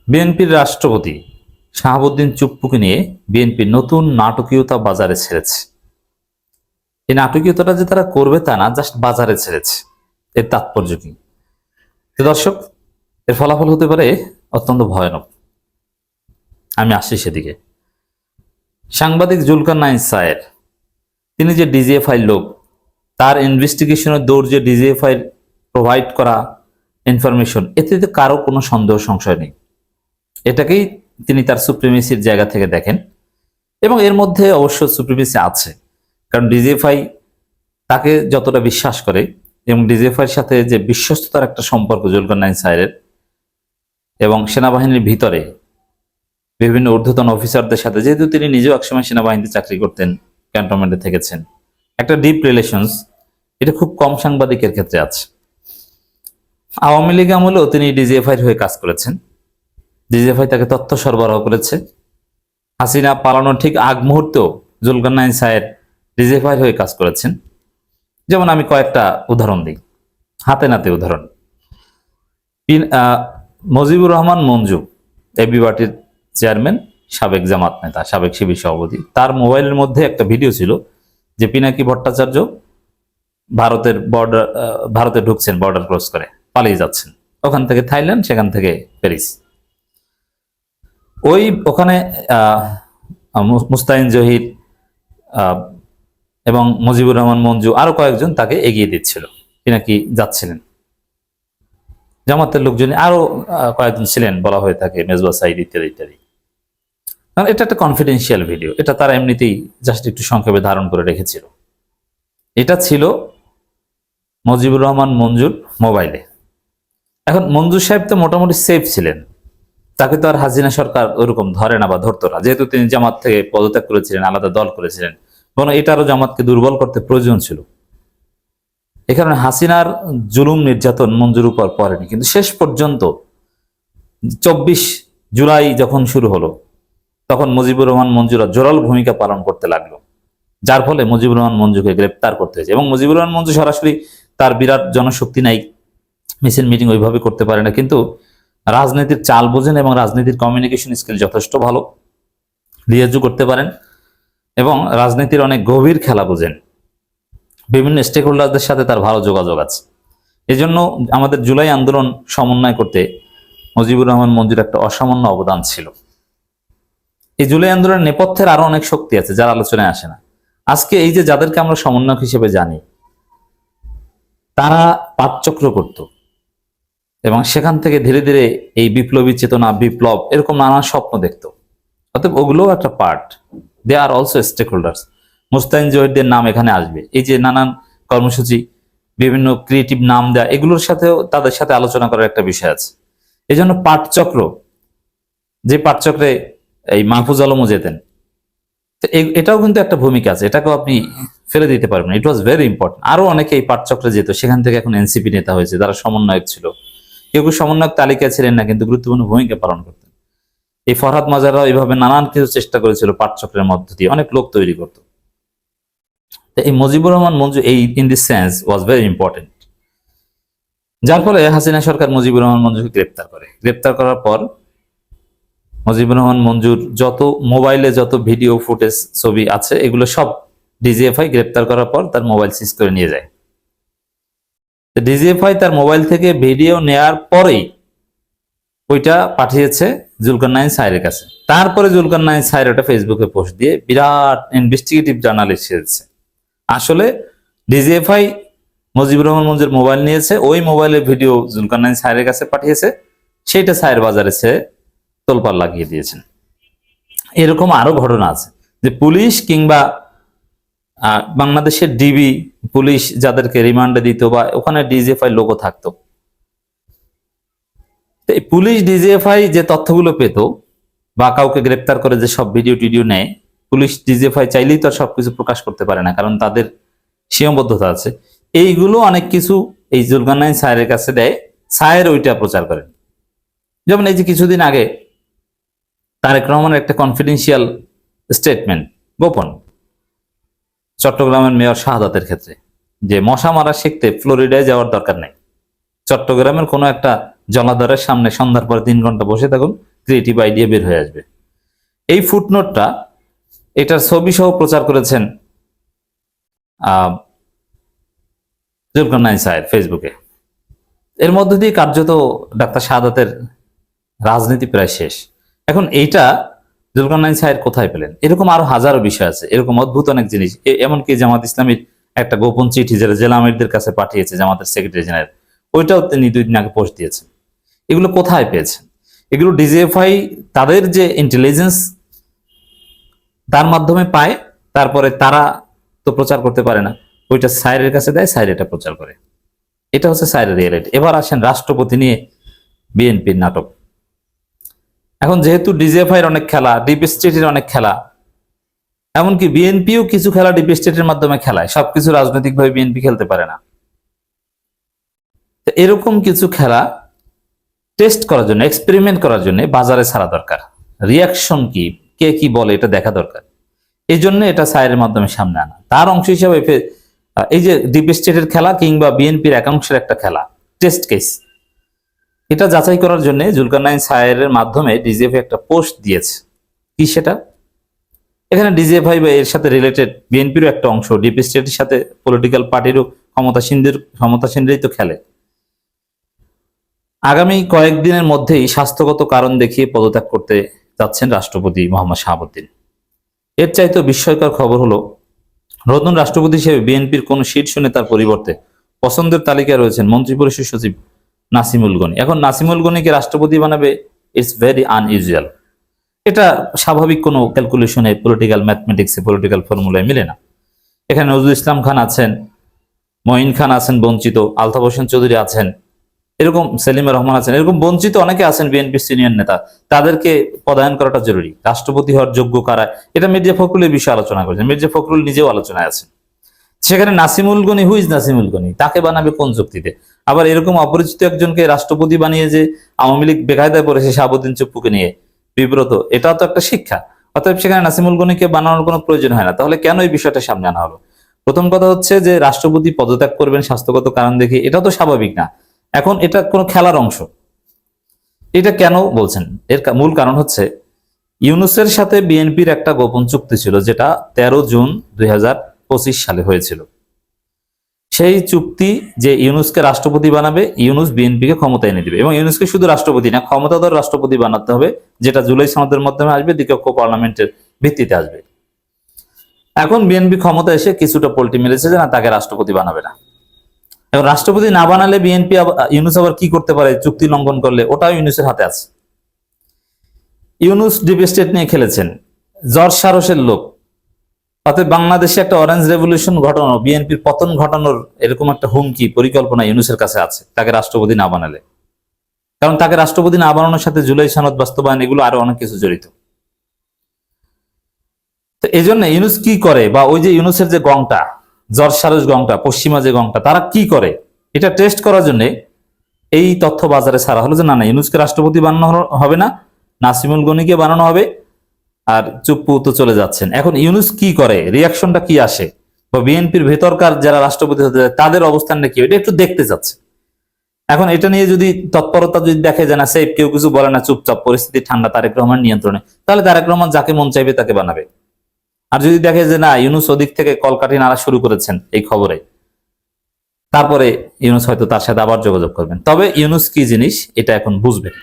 বিএনপির রাষ্ট্রপতি শাহাবুদ্দিন চুপ্পুকে নিয়ে বিএনপির নতুন নাটকীয়তা বাজারে ছেড়েছে। এই নাটকীয়তাটা যে তারা করবে তা না, জাস্ট বাজারে ছেড়েছে। এর তাৎপর্য কি? তো দর্শক, এর ফলাফল হতে পারে অত্যন্ত ভয়ানক। আমি আসছি সেদিকে। সাংবাদিক জুলকার নাইন সায়ের, তিনি যে ডিজিএফআই লোক, তার ইনভেস্টিগেশনের দৌড় যে ডিজিএফআই প্রোভাইড করা ইনফরমেশন, এতে কারো কোনো সন্দেহ সংশয় নেই। এটাকেই তিনি তার সুপ্রিমেসির জায়গা থেকে দেখেন, এবং এর মধ্যে অবশ্য সুপ্রিমেসি আছে, কারণ ডিজিএফআই তাকে যতটা বিশ্বাস করে এবং ডিজিএফআই এর সাথে যে বিশ্বস্ততার একটা সম্পর্ক জুলকার নাইন সায়ের এবং সেনাবাহিনীর ভিতরে বিভিন্ন ঊর্ধ্বতন অফিসারদের সাথে, যেহেতু তিনি নিজেও একসময় সেনাবাহিনীতে চাকরি করতেন, ক্যান্টনমেন্টে থেকেছেন, একটা ডিপ রিলেশনস, এটা খুব কম সাংবাদিকের ক্ষেত্রে আছে। আওয়ামী লীগ আমলেও তিনি ডিজিএফআই হয়ে কাজ করেছেন, ডিজিএফআই তাকে তথ্য সরবরাহ করেছে। হাসিনা পালানোর ঠিক আগ মুহূর্তেও জুলকার নাইন সায়ের ডিজিএফআই হয়ে কাজ করেছেন। যেমন আমি কয়েকটা উদাহরণ দিই, হাতে নাতে উদাহরণ। মুজিবুর রহমান মঞ্জু, এবি পার্টির চেয়ারম্যান, সাবেক জামাত নেতা, সাবেক শিবির সভাপতি, তার মোবাইলের মধ্যে একটা ভিডিও ছিল যে পিনাকি ভট্টাচার্য ভারতে ঢুকছেন, বর্ডার ক্রস করে পালিয়ে যাচ্ছেন, ওখান থেকে থাইল্যান্ড, সেখান থেকে প্যারিস। ওখানে মুস্তাইন জহির এবং মুজিবুর রহমান মঞ্জু আরো কয়েকজন তাকে এগিয়ে দিচ্ছিল, পিনাকি যাচ্ছিলেন। জামাতের লোকজন আরো কয়েকজন ছিলেন, বলা হয়ে থাকে মেজবা সাইদ ইত্যাদি ইত্যাদি। এটা একটা কনফিডেন্সিয়াল ভিডিও, এটা তারা এমনিতেই জাস্ট একটু সংক্ষেপে ধারণ করে রেখেছিল। এটা ছিল মুজিবুর রহমান মঞ্জুর মোবাইলে। এখন মঞ্জু সাহেব তো মোটামুটি সেফ ছিলেন, তাকে তো আর হাসিনা সরকার ওরকম ধরে না বা ধরতো না, যেহেতু তিনি জামাত থেকে পদত্যাগ করেছিলেন, আলাদা দল করেছিলেন, বরং এটারও জামাতকে দুর্বল করতে প্রয়োজন ছিল। এ কারণে হাসিনার জুলুম নির্যাতন মঞ্জুর উপর পড়েনি, কিন্তু শেষ পর্যন্ত 24 জুলাই যখন শুরু হলো, তখন মুজিবুর রহমান মঞ্জুরা জোরাল ভূমিকা পালন করতে লাগলো, যার ফলে মুজিবুর রহমান মঞ্জুকে গ্রেপ্তার করতে হয়েছে। এবং মুজিবুর রহমান মঞ্জু সরাসরি, তার বিরাট জনশক্তি নাই, মিছিল মিটিং ওইভাবে করতে পারে না, কিন্তু রাজনীতির চাল বোঝেন এবং রাজনীতির কমিউনিকেশন স্কিল যথেষ্ট ভালো, লিয়াজু করতে পারেন এবং রাজনীতির অনেক গভীর খেলা বোঝেন। বিভিন্ন স্টেক হোল্ডারদের সাথে তার ভালো যোগাযোগ আছে। এই জন্য আমাদের জুলাই আন্দোলন সমন্বয় করতে মুজিবুর রহমান মঞ্জুর একটা অসামান্য অবদান ছিল। এই জুলাই আন্দোলনের নেপথ্যের আরো অনেক শক্তি আছে, যার আলোচনায় আসে না। আজকে এই যে যাদেরকে আমরা সমন্বয়ক হিসেবে জানি, তারা পাঠচক্র করত এবং সেখান থেকে ধীরে ধীরে এই বিপ্লবী চেতনা, বিপ্লব, এরকম নানান স্বপ্ন দেখত। অতএব ওগুলোও একটা part, they are also stakeholders. Mustain জহিরদের নাম এখানে আসবে, এই যে নানান কর্মসূচি, বিভিন্ন ক্রিয়েটিভ নাম দেয়া, এগুলোর সাথেও তাদের সাথে আলোচনা করার একটা বিষয় আছে। এই জন্য পাঠচক্র, যে পাঠচক্রে এই মাহফুজ আলমও যেতেন, এটাও কিন্তু একটা ভূমিকা আছে, এটাকেও আপনি ফেলে দিতে পারবেন। ইট ওয়াজ ভেরি ইম্পর্টেন্ট। আরো অনেকে এই পাঠচক্রে যেত, সেখান থেকে এখন এনসিপি নেতা হয়েছে, যারা সমন্বয়ক ছিল। কেউ কেউ সমন্বয়ক তালিকায় ছিলেন না, কিন্তু গুরুত্বপূর্ণ ভূমিকা পালন করতেন। এই ফরহাদ মাজাররাও এইভাবে নানান কিছু চেষ্টা করেছিল পাঠচক্রের মধ্য দিয়ে অনেক লোক তৈরি করত। এই মুজিবুর রহমান মঞ্জু এই in this sense was very important, যার ফলে হাসিনা সরকার মুজিবুর রহমান মঞ্জুকে গ্রেপ্তার করে। গ্রেপ্তার করার পর মুজিবুর রহমান মঞ্জুর যত মোবাইলে যত ভিডিও ফুটেজ, ছবি আছে, এগুলো সব ডিজিএফআই গ্রেপ্তার করার পর তার মোবাইল সিজ করে নিয়ে যায়। ডিজিএফআই তার মোবাইল থেকে ভিডিও নেয়ার পরেই ওইটা পাঠিয়েছে জুলকার নাইন সায়ের কাছে। তারপরে জুলকার নাইন সায়ের ওটা ফেসবুকে পোস্ট দিয়ে বিরাট ইনভেস্টিগেটিভ জার্নালিস্ট এসেছে। আসলে ডিজিএফআই মুজিবুর রহমান মঞ্জুর মোবাইল নিয়েছে, ওই মোবাইলের ভিডিও জুলকার নাইন সায়ের কাছে পাঠিয়েছে, সেইটা সায়ের বাজারে সে তোলপাড় লাগিয়ে দিয়েছেন। এরকম আরো ঘটনা আছে যে পুলিশ কিংবা বাংলাদেশের ডিবি পুলিশ যাদেরকে রিমান্ডে দিত বা ওখানে ডিজিএফআই লোগো থাকতো, পুলিশ ডিজিএফআই যে তথ্যগুলো পেত বা কাউকে গ্রেপ্তার করে যে সব ভিডিও টিডিও নেয়, পুলিশ ডিজিএফআই চাইলেই তো সবকিছু প্রকাশ করতে পারে না, কারণ তাদের সীমাবদ্ধতা আছে। এইগুলো অনেক কিছু এই জুলকার নাইন সায়ের কাছে দেয়, সায়ের ওইটা প্রচার করেন। যেমন এই যে কিছুদিন আগে তারেক রহমানের একটা কনফিডেন্সিয়াল স্টেটমেন্ট, গোপন, চট্টগ্রামের মেয়র শাহাদাতের ক্ষেত্রে, যে মশা মারা শিখতে ফ্লোরিডায় যাওয়ার দরকার নেই, চট্টগ্রামের কোনো একটা জলাধারের সামনে সন্ধ্যার পরে 3 ঘন্টা বসে থাকুন, ক্রিয়েটিভ আইডিয়া বের হয়ে আসবে। এই ফুটনোটটা এটার ছবি সহ প্রচার করেছেন জুলকারনাইন সাহেব ফেসবুকে। এর মধ্য দিয়ে কার্যত ডাক্তার শাহাদাতের রাজনীতি প্রায় শেষ। এখন এইটা জুলকারনাইন সাহেব কোথায় পেলেন? এরকম আরো হাজারো বিষয় আছে, এরকম অদ্ভুত অনেক জিনিস। এমনকি জামাত ইসলামীর একটা গোপন চিঠি যেটা জেলা আমিরদের কাছে পাঠিয়েছে জামাতের সেক্রেটারি জেনারেল, ওইটাও তিনি 2 দিন আগে পোস্ট দিয়েছেন। এগুলো কোথায় পেয়েছেন? এগুলো ডিজিএফআই তাদের যে ইন্টেলিজেন্স তার মাধ্যমে পায়, তারপরে তারা তো প্রচার করতে পারে না, ওইটা সাইরের কাছে দেয়, সাইর এটা প্রচার করে। এটা হচ্ছে সাইরের রিয়েলিটি। এবার আসেন রাষ্ট্রপতি নিয়ে বিএনপির নাটক। এখন যেহেতু ডিজিএফআই এর অনেক খেলা, ডিপ স্টেটের অনেক খেলা, এমনকি বিএনপিও কিছু খেলা ডিপ স্টেটের মাধ্যমে খেলায়, সবকিছু রাজনৈতিকভাবে বিএনপি খেলতে পারে না। এরকম কিছু খেলা টেস্ট করার জন্য, এক্সপেরিমেন্ট করার জন্য বাজারে ছাড়া দরকার। রিয়াকশন কি, কে কি বলে, এটা দেখা দরকার। এই জন্য এটা সাইরের মাধ্যমে সামনে আনা। তার অংশ হিসাবে এই যে ডিপ স্টেটের খেলা কিংবা বিএনপির একাংশের একটা খেলা, টেস্ট কেস, এটা যাচাই করার জন্য জুলকারনাইন সাহেবের মাধ্যমে ডিজিএফআই একটা পোস্ট দিয়েছে। কি সেটা? এখানে ডিজিএফআই বা এর সাথে রিলেটেড বিএনপিরও একটা অংশ, ডিপ স্টেটের সাথে পলিটিক্যাল পার্টিরও ক্ষমতাসীনরাই তো খেলে। আগামী কয়েকদিনের মধ্যেই স্বাস্থ্যগত কারণ দেখিয়ে পদত্যাগ করতে যাচ্ছেন রাষ্ট্রপতি মোহাম্মদ শাহাবুদ্দিন। এর চাইতে বিস্ময়কর খবর হলো, নতুন রাষ্ট্রপতি হিসেবে বিএনপির কোন শীর্ষ নেতার পরিবর্তে পছন্দের তালিকায় রয়েছেন মন্ত্রিপরিষদ সচিব নাসিমুল গনি। এখন নাসিমুল গনিকে রাষ্ট্রপতি বানাবে, ইটস ভেরি আনইউজুয়াল। এটা স্বাভাবিক কোনো ক্যালকুলেশনে, পলিটিক্যাল ম্যাথমেটিক্সে, পলিটিক্যাল ফর্মুলায় মিলে না। এখানে নজরুল ইসলাম খান আছেন, মঈন খান আছেন বঞ্চিত, আলতাফ হোসেন চৌধুরী আছেন, এরকম সেলিমা রহমান আছেন, এরকম বঞ্চিত অনেকে আছেন বিএনপির সিনিয়র নেতা। তাদেরকে পদায়ন করাটা জরুরি। রাষ্ট্রপতি হওয়ার যোগ্য কারা, এটা মির্জা ফখরুলের বিষয়ে আলোচনা করেছেন। মির্জা ফখরুল নিজেও আলোচনায় আছেন। সেখানে নাসিমুল গনি, হুইজ নাসিমুল গনি, তাকে বানাবে কোন যুক্তিতে? আবার এরকম অপরিচিত একজনকে রাষ্ট্রপতি বানিয়ে যে আওয়ামী লীগ বেকায়দায় পড়েছে শাহাবুদ্দিন চুপ্পুকে নিয়ে বিব্রত, এটাও তো একটা শিক্ষা। অতএব সেখানে নাসিমুল গনিকে বানানোর কোনো প্রয়োজন হয় না। তাহলে কেন এই বিষয়টা সামনে আনা হলো? প্রথম কথা হচ্ছে যে রাষ্ট্রপতি পদত্যাগ করবেন স্বাস্থ্যগত কারণ দেখে, এটা তো স্বাভাবিক না। এখন এটা কোনো খেলার অংশ। এটা কেন বলছেন? এর মূল কারণ হচ্ছে ইউনূসের সাথে বিএনপির একটা গোপন চুক্তি ছিল, যেটা 13 জুন 2025 সালে হয়েছিল। সেই চুক্তি যে ইউনূসকে রাষ্ট্রপতি বানাবে, ইউনূস বিএনপিকে ক্ষমতা এনে দিবে, এবং ইউনূসকে শুধু রাষ্ট্রপতি না, ক্ষমতাধর রাষ্ট্রপতি বানাতে হবে, যেটা জুলাই সনদের মাধ্যমে আসবে, দ্বিকক্ষ পার্লামেন্টের ভিত্তিতে আসবে। এখন বিএনপি ক্ষমতা এসে কিছুটা পল্টি মেরেছে যে না, তাকে রাষ্ট্রপতি বানাবে না। এখন রাষ্ট্রপতি না বানালে বিএনপি ইউনূস আবার কি করতে পারে? চুক্তি লঙ্ঘন করলে ওটাও ইউনূসের হাতে আছে। ইউনূস ডিপ স্টেট নিয়ে খেলেছেন, জর্জ সারসের লোক। অতএব বাংলাদেশে একটা অরেঞ্জ রেভলিউশন ঘটানো, বিএনপির পতন ঘটানোর এরকম একটা হুমকি পরিকল্পনা ইউনূসের কাছে আছে, তাকে রাষ্ট্রপতি না বানালে। কারণ তাকে রাষ্ট্রপতি না বানানোর সাথে জুলাই সনদ বাস্তবায়ন, এগুলো আরো অনেক কিছু জড়িত। তো এই জন্য ইউনূস কি করে, বা ওই যে ইউনূসের যে গংটা, জর্জ সারস গংটা, পশ্চিমা যে গংটা, তারা কি করে, এটা টেস্ট করার জন্য এই তথ্য বাজারে ছাড়া হলো যে না না, ইউনূসকে রাষ্ট্রপতি বানানো হবে না, নাসিমুল গনিকে বানানো হবে। আর চুপ্পু তো চলে যাচ্ছেন। এখন ইউনূস কি করে, রিয়াকশনটা কি আসে, বা বিএনপির ভেতরকার যারা রাষ্ট্রপতি হতে যায় তাদের অবস্থানটা কি, এটা একটু দেখতে যাচ্ছে। এখন এটা নিয়ে যদি তৎপরতা যদি দেখে যে না, সেফ, কেউ কিছু বলে না, চুপচাপ, পরিস্থিতি ঠান্ডা, তারেক রহমান নিয়ন্ত্রণে, তাহলে তারেক রহমান যাকে মন চাইবে তাকে বানাবে। আর যদি দেখে যে না, ইউনূস ওদিক থেকে কলকাঠি নাড়া শুরু করেছেন এই খবরে, তারপরে ইউনূস হয়তো তার সাথে আবার যোগাযোগ করবেন। তবে ইউনূস কি জিনিস এটা এখন বুঝবেন।